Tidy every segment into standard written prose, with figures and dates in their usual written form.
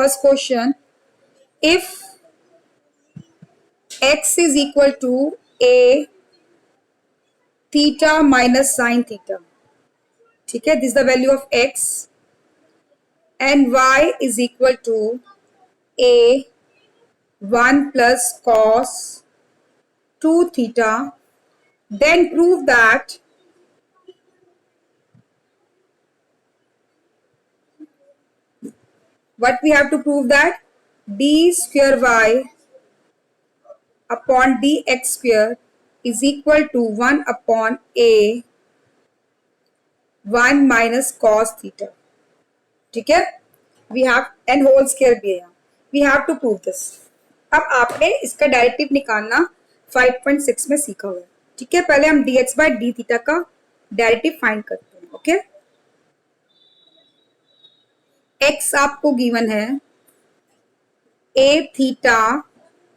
First question, if x is equal to a theta minus sin theta, ठीक है, this the value of x, and y is equal to a 1 plus cos 2 theta, then prove that what we have to prove, that d square y upon dx square is equal to 1 upon a 1 minus cos theta, ठीक है, we have an whole square भी है, we have to prove this. अब आपने इसका directive निकालना 5.6 में सीखा हुआ है, ठीक है। पहले हम dx बाय डी थीटा का डायरेक्टिव फाइंड करते हैं, ओके। x आपको गिवन है a theta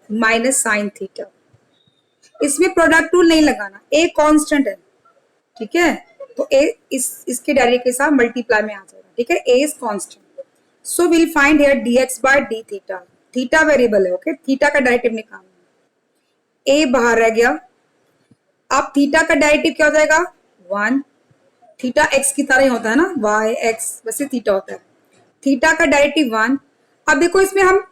minus sine theta, इसमें प्रोडक्ट रूल नहीं लगाना, a कांस्टेंट है, ठीक है, तो a इसके डायरेक्टिव के साथ मल्टीप्लाई में आ जाएगा, ठीक है, a is constant, so will find here dx by d theta, theta variable है, ओके, थीटा का डायरेक्टिव निकालना, a बाहर रह गया, अब थीटा का डायरेक्टिव क्या हो जाएगा 1, थीटा x की तरह ही होता है ना, y x वैसे थीटा होता है, थीटा का डायरेक्टिव 1। अब देखो इसमें हम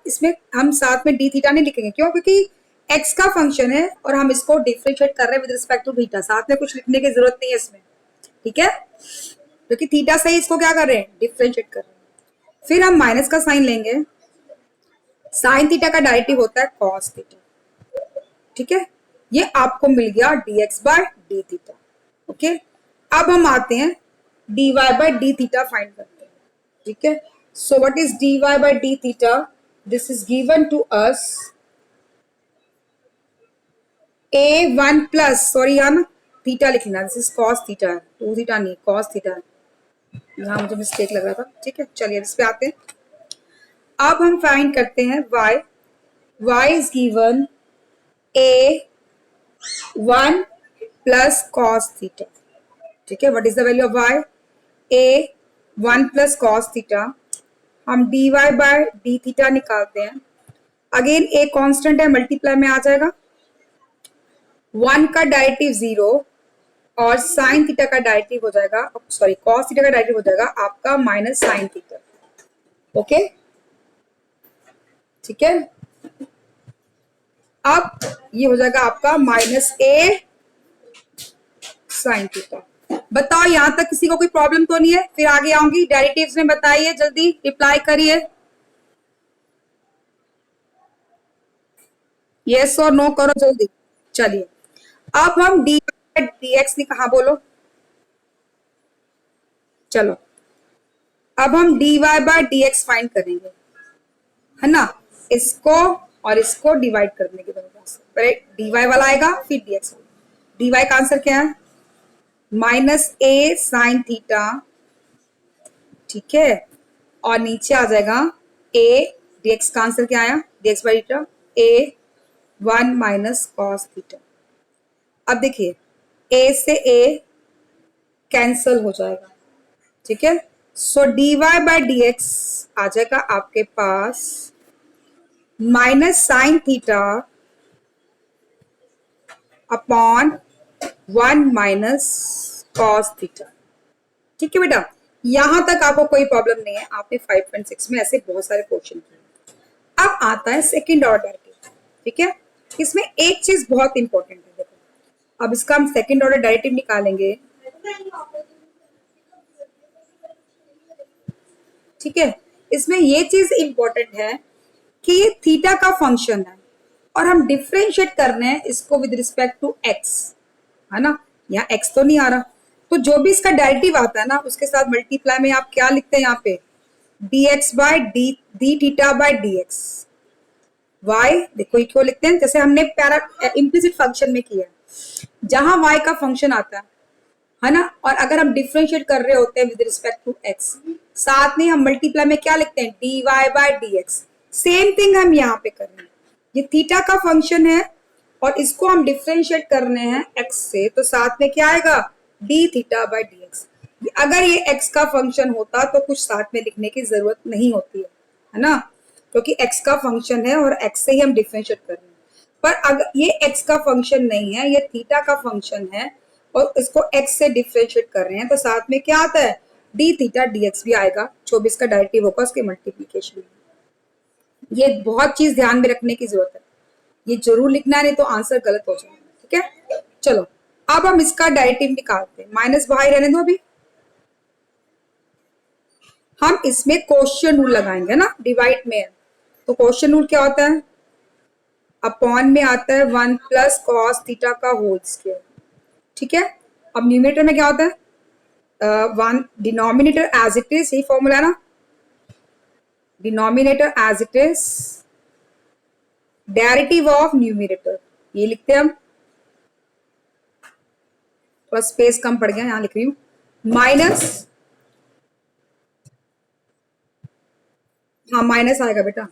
इसमें हम साथ में डी थीटा नहीं लिखेंगे, क्यों, क्योंकि x का फंक्शन है और हम इसको डिफरेंशिएट कर रहे हैं विद रिस्पेक्ट टू थीटा, साथ में कुछ लिखने की जरूरत नहीं है इसमें, ठीक है, क्योंकि थीटा से ही इसको क्या कर रहे हैं, डिफरेंशिएट कर रहे हैं। फिर हम माइनस का साइन लेंगे, साइन थीटा का डायरेक्टिव होता है कॉस थीटा, ठीक है, ये आपको मिल गया dx by d theta, okay. अब हम आते हैं dy by d theta find करते हैं, ठीक है। So what is dy by d theta, this is given to us a1 plus, sorry यहाँ ना थीटा लिख लेना, दिस इज कॉस थीटा है, 2 थीटा नहीं, कॉस थीटा है, यहाँ मुझे मिस्टेक लग रहा था, ठीक है। चलिए इस पे आते हैं, अब हम फाइंड करते हैं y is given a1 plus cos theta, ठीक है, what is the value of y, a1 plus cos theta. हम dy बाय डी थीटा निकालते हैं, अगेन a कांस्टेंट है, मल्टीप्लाई में आ जाएगा, 1 का डायरेक्टिव 0 और साइन थीटा का डायरेक्टिव हो जाएगा, सॉरी कॉस थीटा का डायरेक्टिव हो जाएगा आपका माइनस साइन थीटा, ओके, ठीक है। अब ये हो जाएगा आपका माइनस a साइन थीटा। बताओ यहां तक किसी को कोई प्रॉब्लम तो नहीं है, फिर आगे आऊंगी, डेरिवेटिव्स में बताइए, जल्दी रिप्लाई करिए, यस और नो करो जल्दी। चलिए अब हम डी एक्स ने कहा बोलो, चलो अब हम dy by d x find करेंगे, है ना, इसको और इसको डिवाइड करने के बाद पहले dy वाला आएगा फिर dx, dy का आंसर क्या है माइनस a साइन थीटा, ठीक है, और नीचे आ जाएगा a, dx का आंसर क्या आया, dx by theta a1 minus cos theta. अब देखिए a से a कैंसल हो जाएगा, ठीक है, सो dy बाय dx आ जाएगा आपके पास minus sine theta upon 1 minus cos theta, ठीक है बेटा, यहां तक आपको कोई प्रॉब्लम नहीं है, आपने 5.6 में ऐसे बहुत सारे क्वेश्चन किए। अब आता है सेकंड ऑर्डर डेरिवेटिव, ठीक है, इसमें एक चीज बहुत इंपॉर्टेंट है, देखो अब इसका हम सेकंड ऑर्डर डेरिवेटिव निकालेंगे, ठीक है, इसमें ये चीज इंपॉर्टेंट है कि ये थीटा का फंक्शन है और हम डिफरेंशिएट कर रहे हैं इसको विद रिस्पेक्ट टू एक्स, है ना, यहाँ एक्स तो नहीं आ रहा, तो जो भी इसका डेरिवेटिव आता है ना उसके साथ मल्टीप्लाई में आप क्या लिखते हैं यहाँ पे dx by d theta by dx, y देखो ये क्यों लिखते हैं, जैसे हमने इम्प्लिसिट फंक्शन में किया, जहां y का फंक्शन आता है ना, और अगर हम डिफरेंशिएट कर रहे होते हैं विद रिस्पेक्ट टू x, साथ में हम मल्टीप्लाई में क्या लिखते हैं dy by dx, same thing हम यहाँ पे कर रहे हैं, ये थीटा का फंक्शन है और इसको हम डिफरेंशिएट कर रहे हैं x से, तो साथ में क्या आएगा डी थीटा बाय dx। अगर ये x का फंक्शन होता तो कुछ साथ में लिखने की जरूरत नहीं होती है ना, क्योंकि x का फंक्शन है और x से ही हम डिफरेंशिएट कर रहे हैं। पर अगर ये x का फंक्शन नहीं है, ये थीटा का फंक्शन है और इसको x से डिफरेंशिएट कर रहे हैं, तो साथ में क्या आता है, डी थीटा डी एक्स भी आएगा। 24 का डायरेक्टिव होगा उसके मल्टीप्लीकेशन में। ये बहुत चीज ध्यान में रखने की जरूरत है, ये जरूर लिखना है, नहीं तो आंसर गलत हो जाएगा। ठीक है, चलो अब हम इसका डायरेक्टिव निकालते हैं। माइनस बाहर रहने दो, अभी हम इसमें क्वोशिएंट रूल लगाएंगे ना, डिवाइड में है तो क्वोशिएंट रूल क्या होता है, अपॉन में आता है 1 प्लस कॉस थीटा का होल स्क्वायर। ठीक है, अब न्यूमरेटर में क्या होता है, one denominator as it is, यही फॉर्मूला है ना, denominator as it is, derivative of numerator, ये लिखते हैं हम। थोड़ा स्पेस कम पड़ गया, यहां लिख रही हूं, माइनस, हाँ माइनस आएगा बेटा,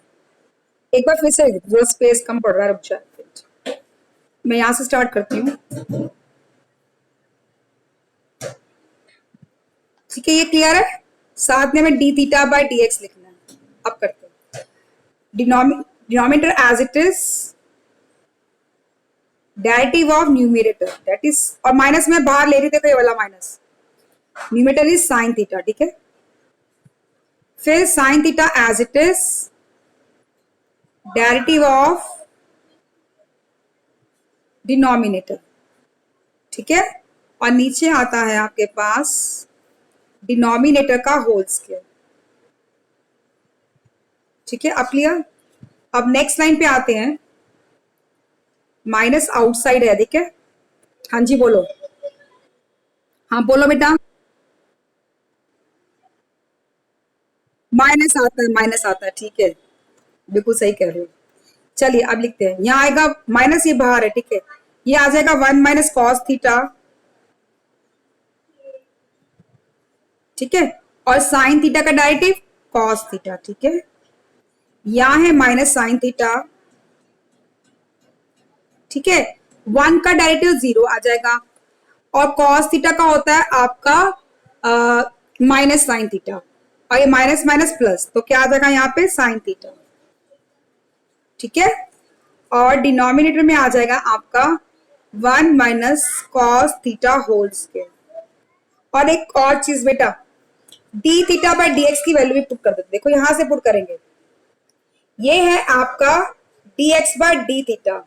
एक बार फिर से थोड़ा स्पेस कम पड़ रहा है, रुक जाए, मैं यहां से स्टार्ट करती हूँ। ठीक है, ये क्लियर है, साथ में हमें d theta by d x लिखना है। अब करते हैं, denominator as it is, derivative of numerator that is, और माइनस में बाहर ले रही थी, ये वाला minus, numerator is sine theta. ठीक है, फिर sine theta as it is, derivative of denominator. ठीक है, और नीचे आता है आपके पास डिनोमिनेटर का होल स्क्वायर। ठीक है, अब क्लियर। अब नेक्स्ट लाइन पे आते हैं, माइनस आउटसाइड है, ठीक है, हाँ जी बोलो, हाँ बोलो बेटा, माइनस आता है, माइनस आता है, ठीक है, बिल्कुल सही कह रहे हो। चलिए अब लिखते हैं, यहाँ आएगा माइनस, ये बाहर है, ठीक है, ये आ जाएगा 1 माइनस कॉस थीटा। ठीक है, और साइन थीटा का डायरेक्टिव कॉस थीटा। ठीक है, यहां है माइनस साइन थीटा। ठीक है, 1 का डायरेक्टिव 0 आ जाएगा, और कॉस थीटा का होता है आपका माइनस साइन थीटा, और ये माइनस माइनस प्लस, तो क्या आ जाएगा यहाँ पे साइन थीटा। ठीक है, और डिनोमिनेटर में आ जाएगा आपका 1 minus cos theta whole square. और एक और चीज बेटा, d theta by d x की वैल्यू भी पुट कर देते, देखो यहां से पुट करेंगे, ये है आपका d x by d theta,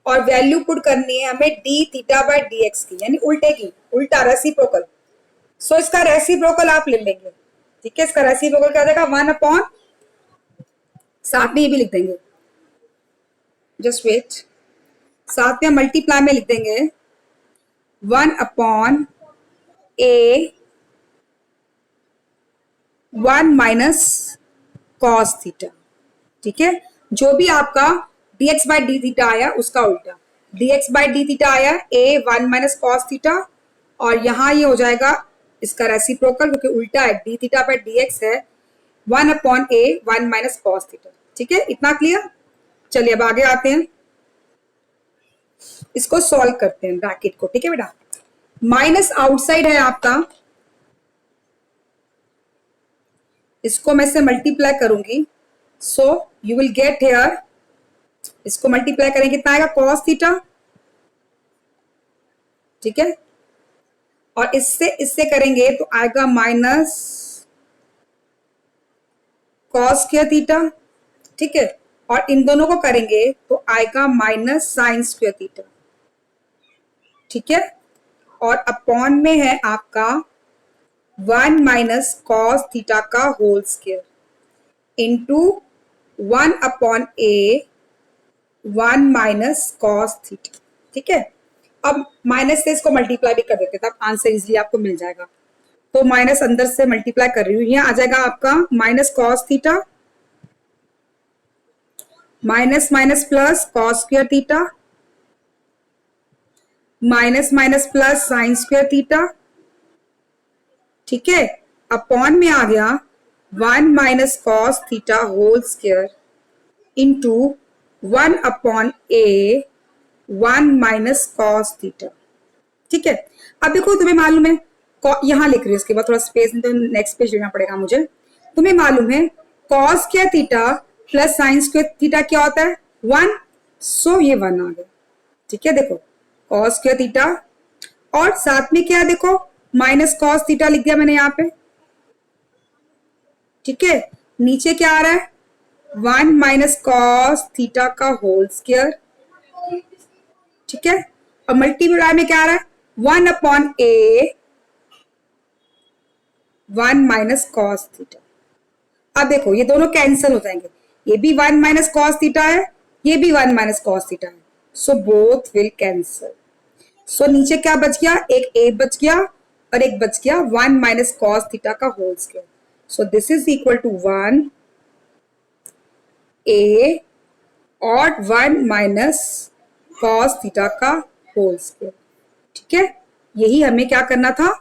और वैल्यू पुट करनी है हमें d theta by d x की, यानी उल्टे की, उल्टा रेसिप्रोकल। सो इसका रेसिप्रोकल आप ले लेंगे। ठीक है, इसका रेसिप्रोकल क्या आ जाएगा, 1 अपॉन, साथ में ये भी लिख देंगे, जस्ट वेट, साथ में मल्टीप्लाई में लिख देंगे 1 upon a 1 minus cos theta. ठीक है, जो भी आपका dx बाय डी थीटा आया उसका उल्टा, dx बाय डी थीटा आया a 1 माइनस कॉस थीटा, और यहां ये हो जाएगा इसका रेसिप्रोकल, क्योंकि उल्टा है, D theta by d x है 1 upon a 1 minus cos theta. ठीक है, इतना क्लियर। चलिए अब आगे आते हैं, इसको सॉल्व करते हैं ब्रैकेट को। ठीक है बेटा, माइनस आउटसाइड है आपका, इसको मैं से मल्टीप्लाई करूंगी, so you will get here, इसको मल्टीप्लाई करेंगे कितना आएगा, कॉस थीटा। ठीक है, और इससे इससे करेंगे तो आएगा माइनस कॉस स्क्वायर थीटा। ठीक है, और इन दोनों को करेंगे तो आएगा माइनस साइन स्क्वायर थीटा। ठीक है, और अपॉन में है आपका 1 माइनस कॉस थीटा का whole square into 1 upon a 1 minus cos theta. ठीक है, अब माइनस से इसको मल्टीप्लाई भी कर देते हैं, तब आंसर इजीली आपको मिल जाएगा। तो माइनस अंदर से मल्टीप्लाई कर रही हूं, यहाँ आ जाएगा आपका minus cos theta, minus minus plus cos square theta, minus minus plus sine square theta. ठीक है, अपॉन में आ गया 1 minus cos theta whole square into 1 upon a 1 minus cos theta. ठीक है, अब देखो तुम्हें मालूम है, यहां लिख रही हूं, उसके बाद थोड़ा स्पेस नहीं तो नेक्स्ट पेज लेना पड़ेगा मुझे। तुम्हें मालूम है cos square theta plus sine square theta क्या होता है? 1। सो ये 1 आ गया। ठीक है, देखो कॉस स्क्वायर थीटा और साथ में क्या है, देखो माइनस कॉस थीटा लिख दिया मैंने यहाँ पे। ठीक है, नीचे क्या आ रहा है? 1 माइनस कॉस थीटा का होल स्क्वायर। ठीक है, और मल्टीप्लाई में क्या आ रहा है? 1 upon a 1 minus cos theta. अब देखो ये दोनों कैंसिल हो जाएंगे, ये भी 1 माइनस कॉस थीटा है, ये भी 1 माइनस कॉस थीटा है, सो बोथ विल कैंसिल। सो नीचे क्या बच गया? एक ए बच गया और एक बच गया 1 माइनस कॉस थीटा का whole square. So this is equal to 1 a और 1 माइनस कॉस थीटा का होल स्क्वायर। ठीक है, यही हमें क्या करना था?